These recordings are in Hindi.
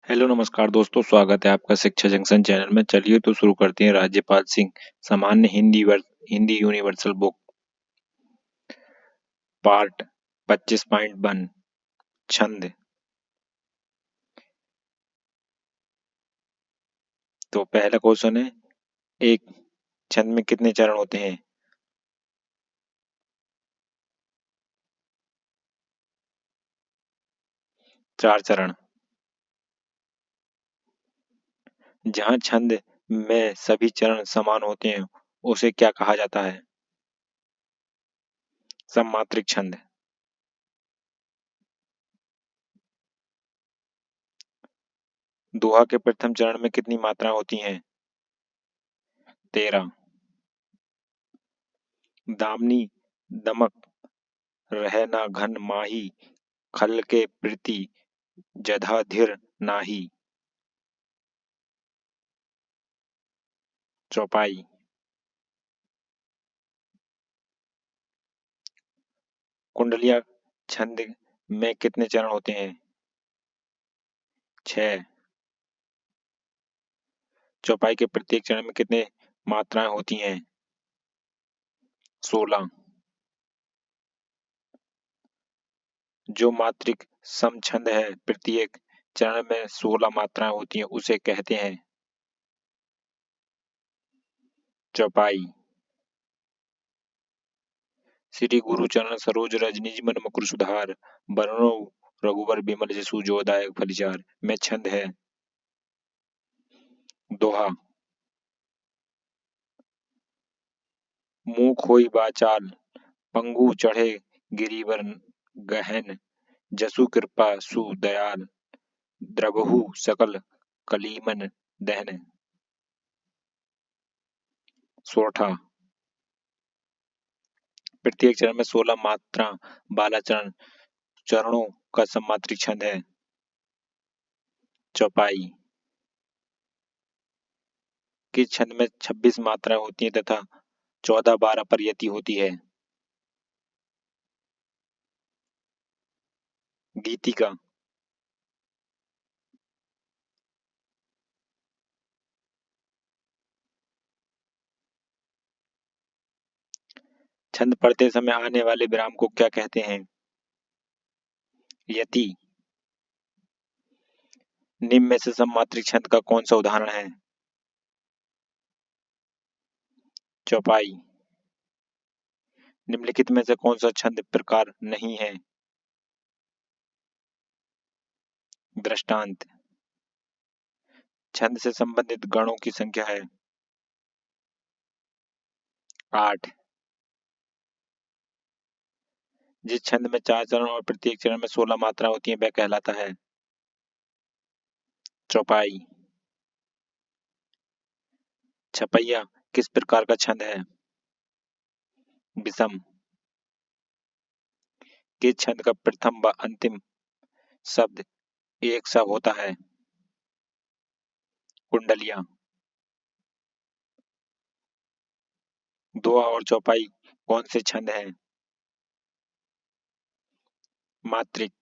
हेलो नमस्कार दोस्तों, स्वागत है आपका शिक्षा जंक्शन चैनल में। चलिए तो शुरू करते हैं। राज्यपाल सिंह सामान्य हिंदी यूनिवर्सल बुक पार्ट 25.1 छंद। तो पहला क्वेश्चन है, एक छंद में कितने चरण होते हैं? 4 चरण। जहाँ छंद में सभी चरण समान होते हैं उसे क्या कहा जाता है? सममात्रिक छंद। दोहा के प्रथम चरण में कितनी मात्राएं होती हैं? 13। दामनी दमक रहना घन माही, खल के प्रति जधा धीर नाही। चौपाई। कुंडलिया छंद में कितने चरण होते हैं? 6। चौपाई के प्रत्येक चरण में कितने मात्राएं होती हैं? 16। जो मात्रिक समछंद है, प्रत्येक चरण में 16 मात्राएं होती हैं, उसे कहते हैं? चौपाई। श्री गुरु चरण सरोज रज निज मन मुकुर सुधार, बरनों रघुबर बिमल जसु जो दायक फलिचार में छंद है? दोहा। मुंह खोई बाचाल, पंगु चढ़े गिरिवर गहन, जसु कृपा सु दयाल, द्रवहु सकल कलीमन दहन। सोरठा। प्रत्येक चरण में 16 मात्रा वाला चरणों का सममात्रिक छंद है? चौपाई। किस छंद में 26 मात्राएं होती हैं तथा 14 बार अपरियति होती है? गीतिका। छंद पढ़ते समय आने वाले विराम को क्या कहते हैं? यति। निम्न में से सममात्रिक छंद का कौन सा उदाहरण है? चौपाई। निम्नलिखित में से कौन सा छंद प्रकार नहीं है? दृष्टांत। छंद से संबंधित गणों की संख्या है? 8। जिस छंद में 4 चरण और प्रत्येक चरण में 16 मात्रा होती है वह कहलाता है? चौपाई। छपैया किस प्रकार का छंद है? विषम। किस छंद का प्रथम व अंतिम शब्द एक सा होता है? कुंडलिया। दोहा और चौपाई कौन से छंद हैं? मात्रिक।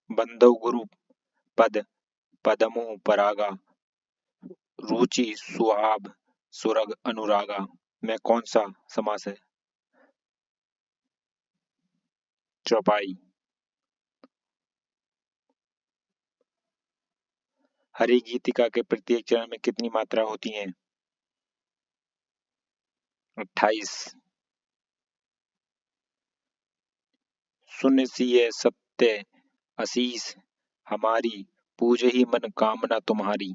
बंधु गुरु पद पदमु परागा, रुचि सुहाव सुरग अनुरागा में कौन सा समास है? चौपाई। हरि गीतिका के प्रत्येक चरण में कितनी मात्रा होती हैं? 28। शून्य सीय सत्य असीस हमारी, पूज ही मन कामना तुम्हारी।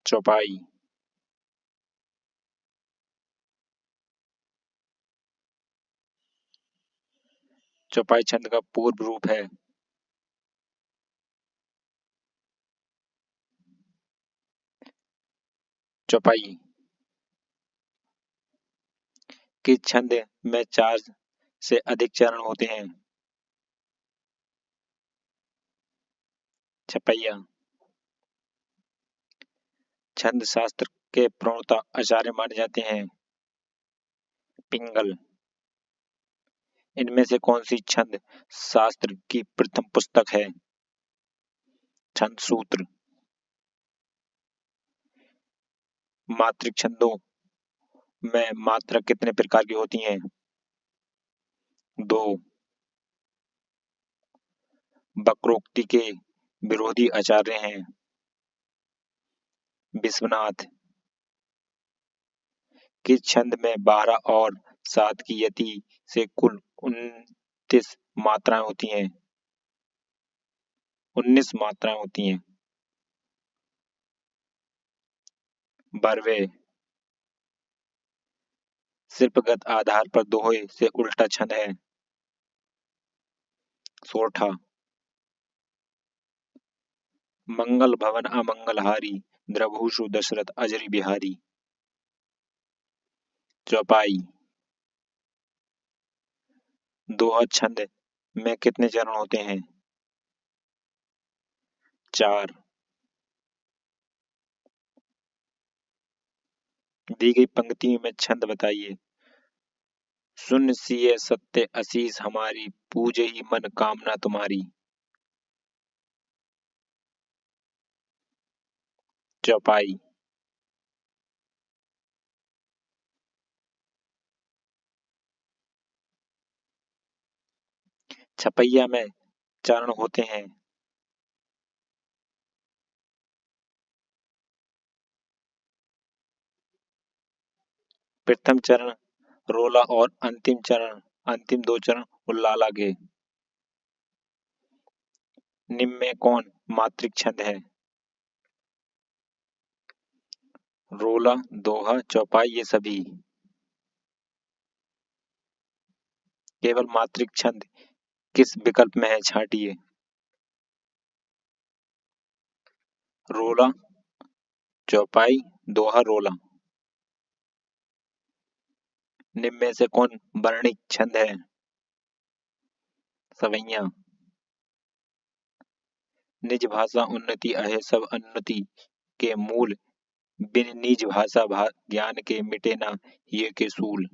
चौपाई। चौपाई छंद का पूर्व रूप है? चौपाई। किस छंद में 4 से अधिक चरण होते हैं? छपैया। छंद शास्त्र के प्रणेता आचार्य माने जाते हैं? पिंगल। इनमें से कौन सी छंद शास्त्र की प्रथम पुस्तक है? छंद सूत्र। मात्रिक छंदों में मात्रा कितने प्रकार की होती हैं? 2। वक्रोक्ति के विरोधी आचार्य हैं विश्वनाथ। किस छंद में 12 और 7 की यति से कुल 29 मात्राएं होती हैं? 19 मात्राएं होती हैं। बरवे। शिल्पगत आधार पर दोहे से उल्टा छंद है सोरठा। मंगल भवन अमंगलहारी, द्रभूषु दशरथ अजरी बिहारी। चौपाई। दोहा छंद में कितने चरण होते हैं? 4। दी गई पंक्ति में छंद बताइए। सुन सिय सत्य असीस हमारी, पूजे ही मन कामना तुम्हारी। चौपाई। छपैया में चरण होते हैं। प्रथम चरण रोला और अंतिम 2 चरण उल्लाला के। निम्न में कौन मात्रिक छंद है? रोला, दोहा, चौपाई ये सभी। केवल मात्रिक छंद किस विकल्प में है छांटिए। रोला, चौपाई, दोहा, रोला। निम्न में से कौन वर्णिक छंद है? सवैया। निज भाषा उन्नति अहे सब उन्नति के मूल, बिन निज भाषा ज्ञान के मिटे ना ये के सूल।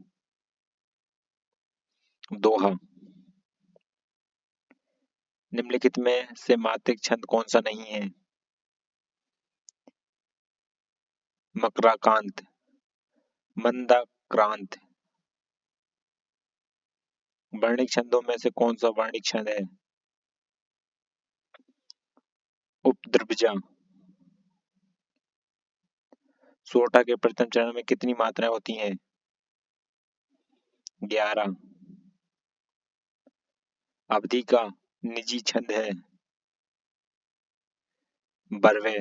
दोहा। निम्नलिखित में से मात्रिक छंद कौन सा नहीं है? मकराकांत, मंदाक्रांत। वर्णिक छंदों में से कौन सा वर्णिक छंद है? उपद्रवजा। सोरठा के प्रथम चरण में कितनी मात्राएं होती हैं? 11। अवधि का निजी छंद है बरवे।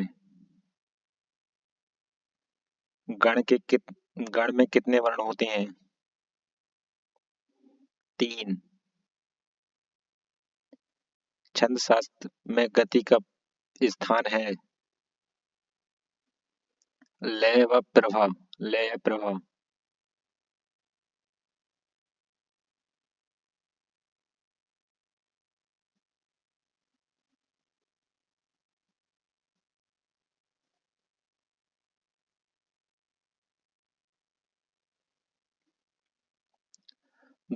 गण में कितने वर्ण होते हैं? 3। छंद शास्त्र में गति का स्थान है लय व प्रभा। लय प्रभा।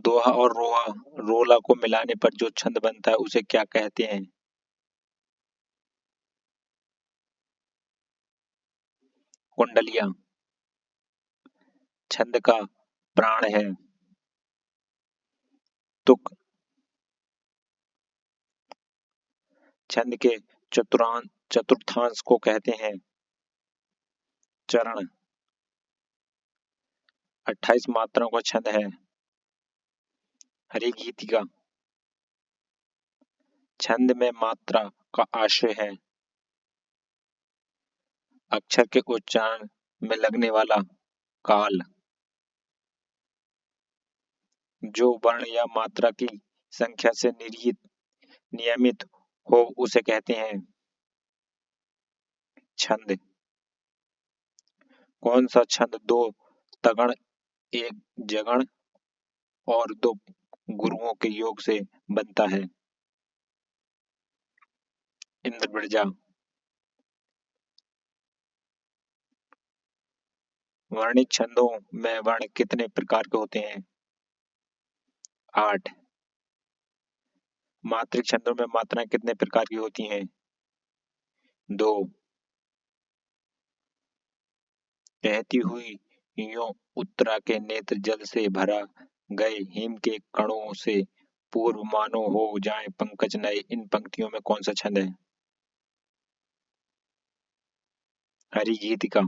दोहा और रोला को मिलाने पर जो छंद बनता है उसे क्या कहते हैं? कुंडलिया। छंद का प्राण है तुक। छंद के चतुर्थांश को कहते हैं चरण। 28 मात्राओं का छंद है हरि गीतिका। छंद में मात्रा का आश्रय है अक्षर के उच्चारण में लगने वाला काल। जो वर्ण या मात्रा की संख्या से नियमित हो उसे कहते हैं छंद। कौन सा छंद 2 तगण, 1 जगण और 2 गुरुओं के योग से बनता है? इंद्रवृजा। वर्णिक छंदों में वर्ण कितने प्रकार के होते हैं? 8। मात्रिक छंदों में मात्राएं कितने प्रकार की होती हैं? दो। कहती हुई यों उत्तरा के नेत्र जल से भरा गए हिम के कणों से पूर्व मानो हो जाए पंकज नए, इन पंक्तियों में कौन सा छंद है? हरि गीतिका।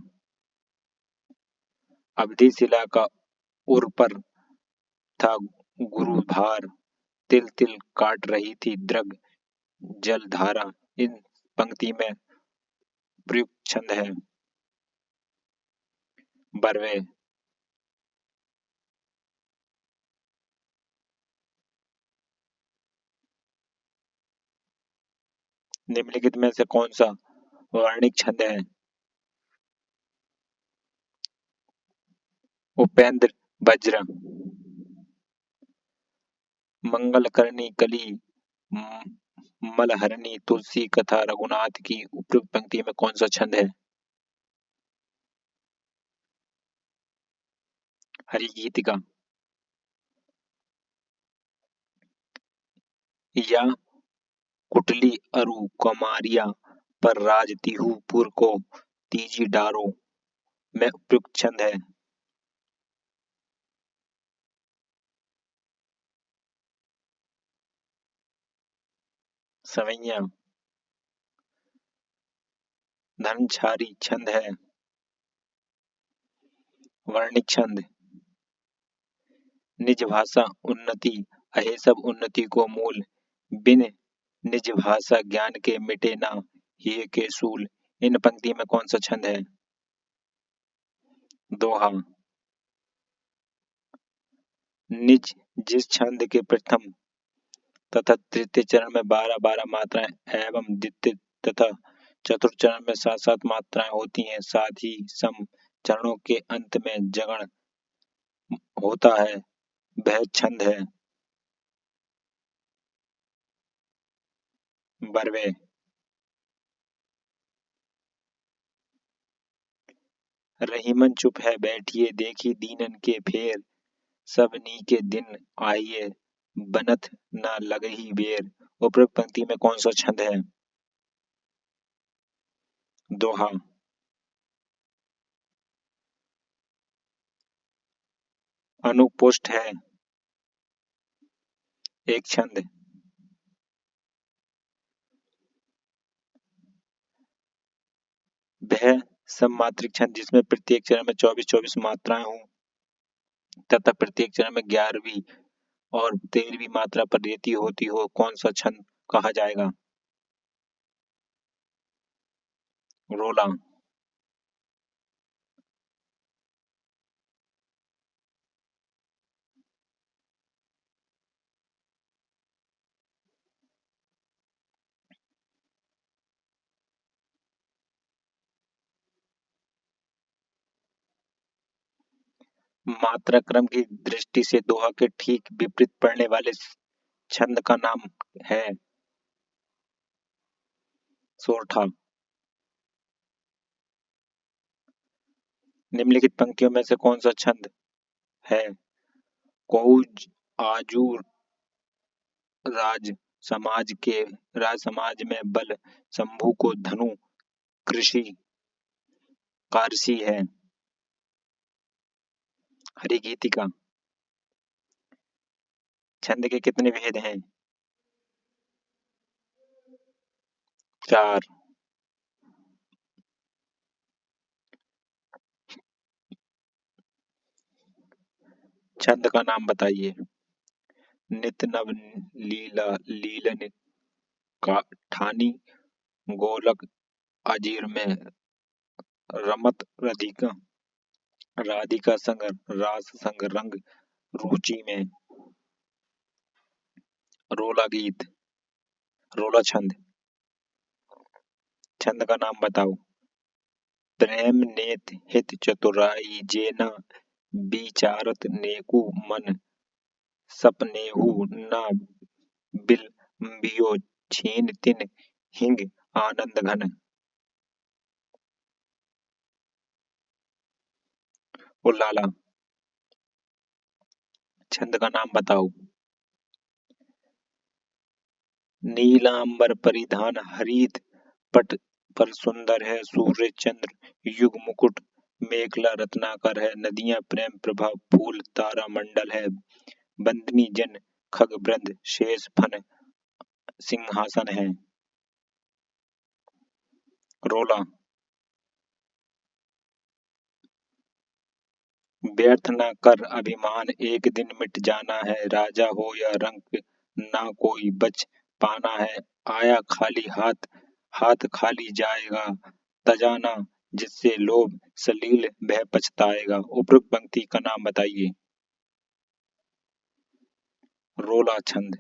अवधि शिला का उर पर था गुरु भार, तिल तिल काट रही थी दृग जल धारा, इन पंक्ति में प्रयुक्त छंद है? बरवे। निम्नलिखित में से कौन सा वर्णिक छंद है? उपेंद्र वज्र। मंगल करनी कली मलहरणी तुलसी कथा रघुनाथ की उपयुक्त पंक्ति में कौन सा छंद है? हरि गीतिका। या कुटली अरु कमारिया पर राज तिहु पुर को तीजी डारो में उपयुक्त छंद है? सवैया। धनछारी छंद है? वर्णिक छंद। निज भाषा उन्नति अहे सब उन्नति को मूल, बिन निज भाषा ज्ञान के मिटे ना हिय के सूल, इन पंक्ति में कौन सा छंद है? दोहा। निज जिस छंद के प्रथम तथा तृतीय चरण में 12-12 मात्राएं एवं द्वितीय तथा चतुर्थ चरण में 7-7 मात्राएं होती हैं, साथ ही सम चरणों के अंत में जगण होता है, वह छंद है? बरवे। रहीमन चुप है बैठिए देखी दीनन के फेर, सब नी के दिन आइए बनत न लगही बेर, उपरोक्त पंक्ति में कौन सा छंद है? दोहा। अनुपुष्ट है एक छंद। वह सममात्रिक छंद जिसमें प्रत्येक चरण में 24-24 मात्राएं हों तथा प्रत्येक चरण में 11वीं और 13वीं मात्रा पर रेती होती हो, कौन सा छंद कहा जाएगा? रोला। मात्रा क्रम की दृष्टि से दोहा के ठीक विपरीत पड़ने वाले छंद का नाम है? सोरठा। निम्नलिखित पंक्तियों में से कौन सा छंद है? कौज आजू राज समाज के राज समाज में बल शंभू को धनु कृषि कारसी है। हरि गीतिका। छंद के कितने भेद हैं? चार। छंद का नाम बताइए। नित नव लीला लीलन का ठानी गोलक अजीर में रमत राधिका राधिका संग रास संग रंग रुचि में। रोला गीत। रोला छंद। छंद का नाम बताओ। प्रेम नेत हित चतुराई जेना विचारत नेकु मन सपनेहु न बिलम्बियो छीन तिन हिंग आनंद घन। उलाला। छंद का नाम बताओ। नीलांबर परिधान हरित पट पर सुंदर है सूर्य चंद्र युग मुकुट मेखला रत्नाकर है नदियां प्रेम प्रभा फूल तारा मंडल है बंदनी जन खग वृंद शेष फन सिंहासन है। रोला। व्यर्थ न कर अभिमान एक दिन मिट जाना है राजा हो या रंक ना कोई बच पाना है आया खाली हाथ हाथ खाली जाएगा तजाना जिससे लोभ सलील वह पछताएगा। उपरोक्त पंक्ति का नाम बताइए। रोला छंद।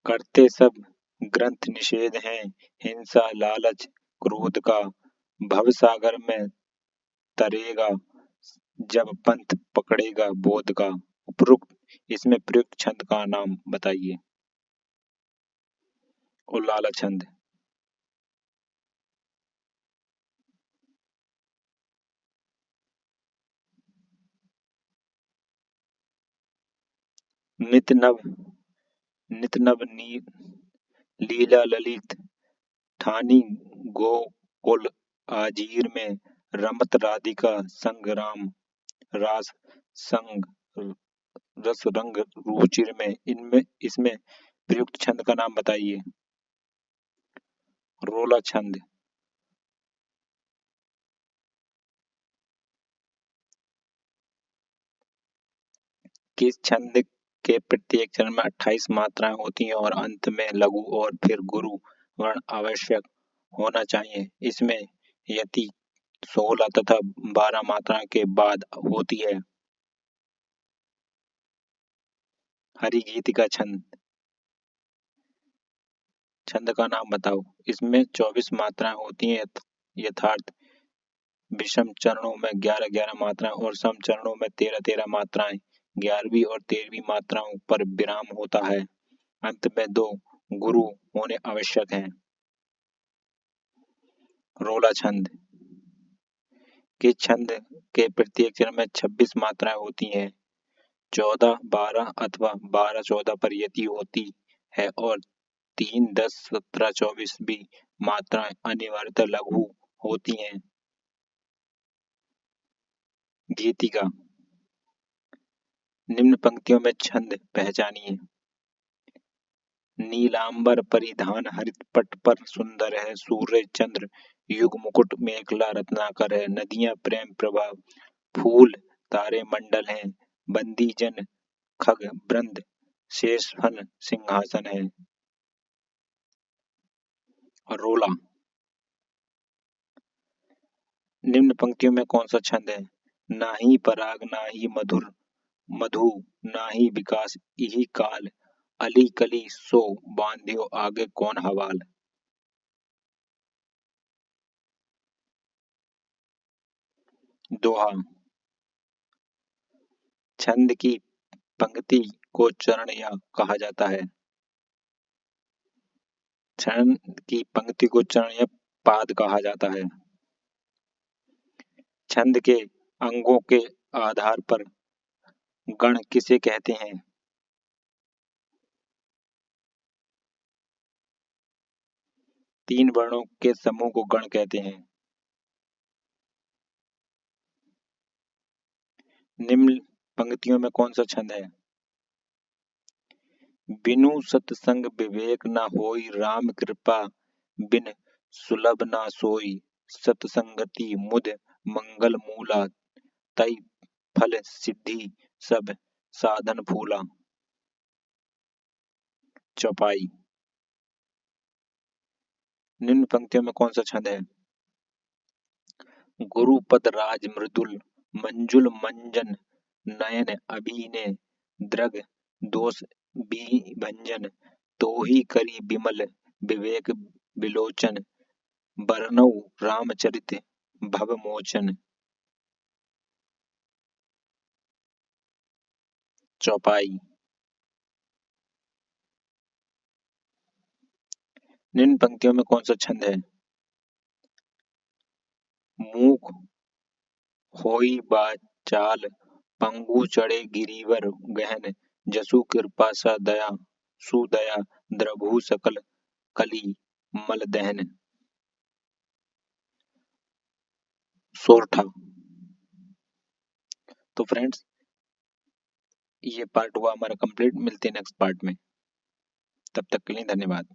करते सब ग्रंथ निषेध हैं हिंसा लालच क्रोध का भव सागर में तरेगा जब पंथ पकड़ेगा बोध का। उपरोक्त इसमें प्रयुक्त छंद का नाम बताइए। उल्लाला छंद। नित नव नित नव लीला ललित ठानी गोकुल आजीर में रमत राधिका संग राम रास संग रस रंग रुचिर में। इनमें इसमें प्रयुक्त छंद का नाम बताइए। रोला छंद। किस छंद के प्रत्येक चरण में 28 मात्राएं होती हैं और अंत में लघु और फिर गुरु वर्ण आवश्यक होना चाहिए। इसमें यति 16 तथा 12 मात्राएं के बाद होती है। हरिगीत का छंद। छंद का नाम बताओ। इसमें 24 मात्राएं होती हैं यथार्थ विषम चरणों में 11-11 मात्राएं और सम चरणों में 13-13 मात्राएं 11वीं और 13वीं मात्राओं पर विराम होता है। अंत में 2 गुरु होने आवश्यक हैं। रोला छंद। किस छंद के प्रत्येक चरण में 26 मात्राएं होती हैं 14 12 अथवा 12 14 पर यति होती है और 3 10 17 24 भी मात्राएं अनिवार्यतः लघु होती हैं। गीतिका। निम्न पंक्तियों में छंद पहचानिए। नीलांबर परिधान हरित पट पर सुंदर है सूर्य चंद्र युग मुकुट मेखला रत्नाकर है नदियां प्रेम प्रभा फूल तारे मंडल हैं बंदी जन खग वृंद शेष फन सिंहासन है। और रोला। निम्न पंक्तियों में कौन सा छंद है। ना ही पराग ना ही मधुर मधु ना ही विकास यही काल अली कली सो बांधियो आगे कौन हवाल। दोहा। छंद की पंक्ति को चरण या कहा जाता है। छंद की पंक्ति को चरण या पाद कहा जाता है। छंद के अंगों के आधार पर गण किसे कहते हैं। तीन वर्णों के समूह को गण कहते हैं। निम्न पंक्तियों में कौन सा छंद है। बिनु सत्संग विवेक न होई राम कृपा बिन सुलभ ना सोई सतसंगति मुद मंगल मूला तई फल सिद्धि सब साधन फूला। चौपाई। निम्न पंक्तियों में कौन सा छंद है। गुरुपद राज मृदुल मंजुल मंजन नयन अभिने द्रग दोष भंजन तो ही करी विमल विवेक विलोचन बरनऊ रामचरित भव मोचन। चौपाई। निम्न पंक्तियों में कौन सा छंद है। मूक होई बाचाल पंगु चढ़े गिरिवर गहन जसु कृपा स दया सुदया द्रभु सकल कली मल दहन सोरठा। तो फ्रेंड्स, ये पार्ट हुआ हमारा कंप्लीट। मिलते हैं नेक्स्ट पार्ट में, तब तक के लिए धन्यवाद।